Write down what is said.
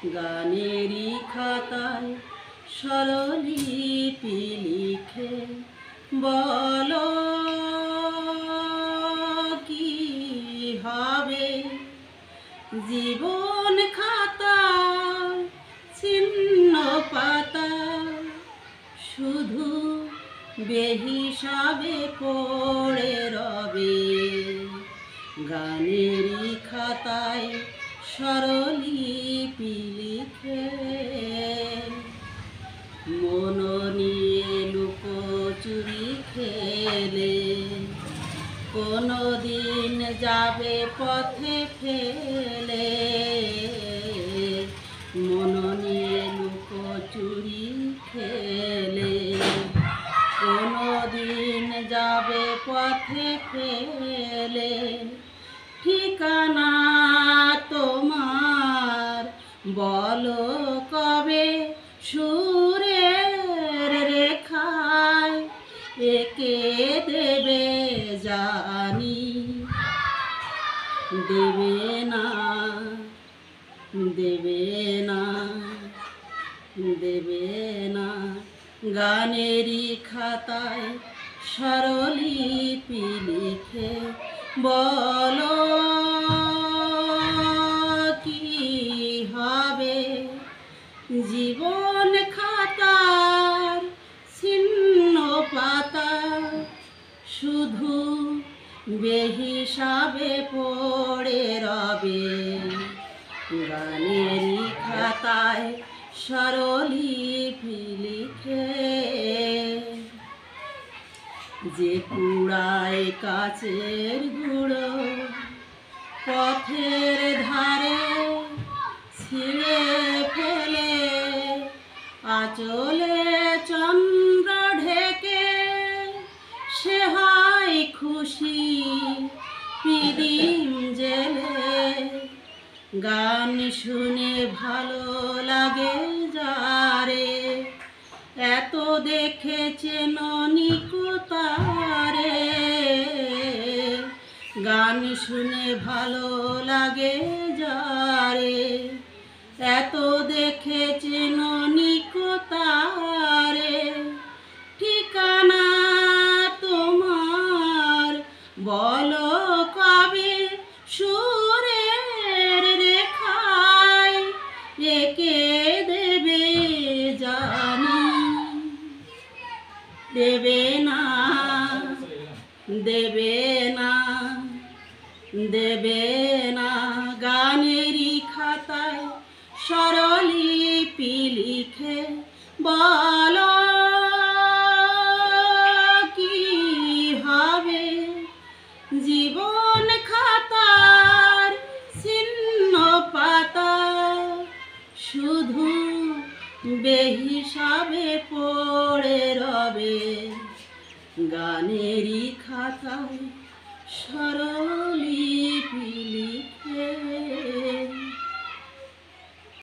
গানেরই খাতায় স্বরলিপি লিখে বলো কি হবে জীবন খাতায় ছিন্ন পাতা শুধু বেহিসাবে পড়ে রবে গানেরই খাতায় স্বরলিপি লিখে মন নিয়ে লুকোচুরি খেলে কোনো দিন যাবে পথে ফেলে মন নিয়ে লুকোচুরি খেলে কোনো দিন যাবে পথে ফেলে ঠিকানা তোমার বলো কবে সুরের রেখায় একে দেবে জানি দেবে না দেবে না দেবে না গানেরই খাতায় স্বরলিপি লিখে বলো কি হবে জীবন খাতার ছিন্ন পাতা শুধু বেহিসাবে পড়ে রবে গানেরই খাতায় স্বরলিপি লিখে যে কুড়ায় কাচের গুঁড়ো পথের ধারে ছিঁড়ে ফেলে আঁচলে চন্দ্র ঢেকে সে হয় খুশি পিদিম জেলে গান শুনে ভালো লাগে যারে এত দেখেছে ননিকতারে গান শুনে ভালো লাগে যারে এত দেখেছে ননিকতারে ঠিকানা তোমার বলো কবে সুরের রেখায় একে দেবে জানি দেবে না দেবে না দেবে না গানেরই খাতায় স্বরলিপি লিখে বলো কি হবে জীবন খাতার ছিন্ন পাতা শুধু বেহিসাবে পড়ে রবে গানেরই খাতায় স্বরলিপি লিখে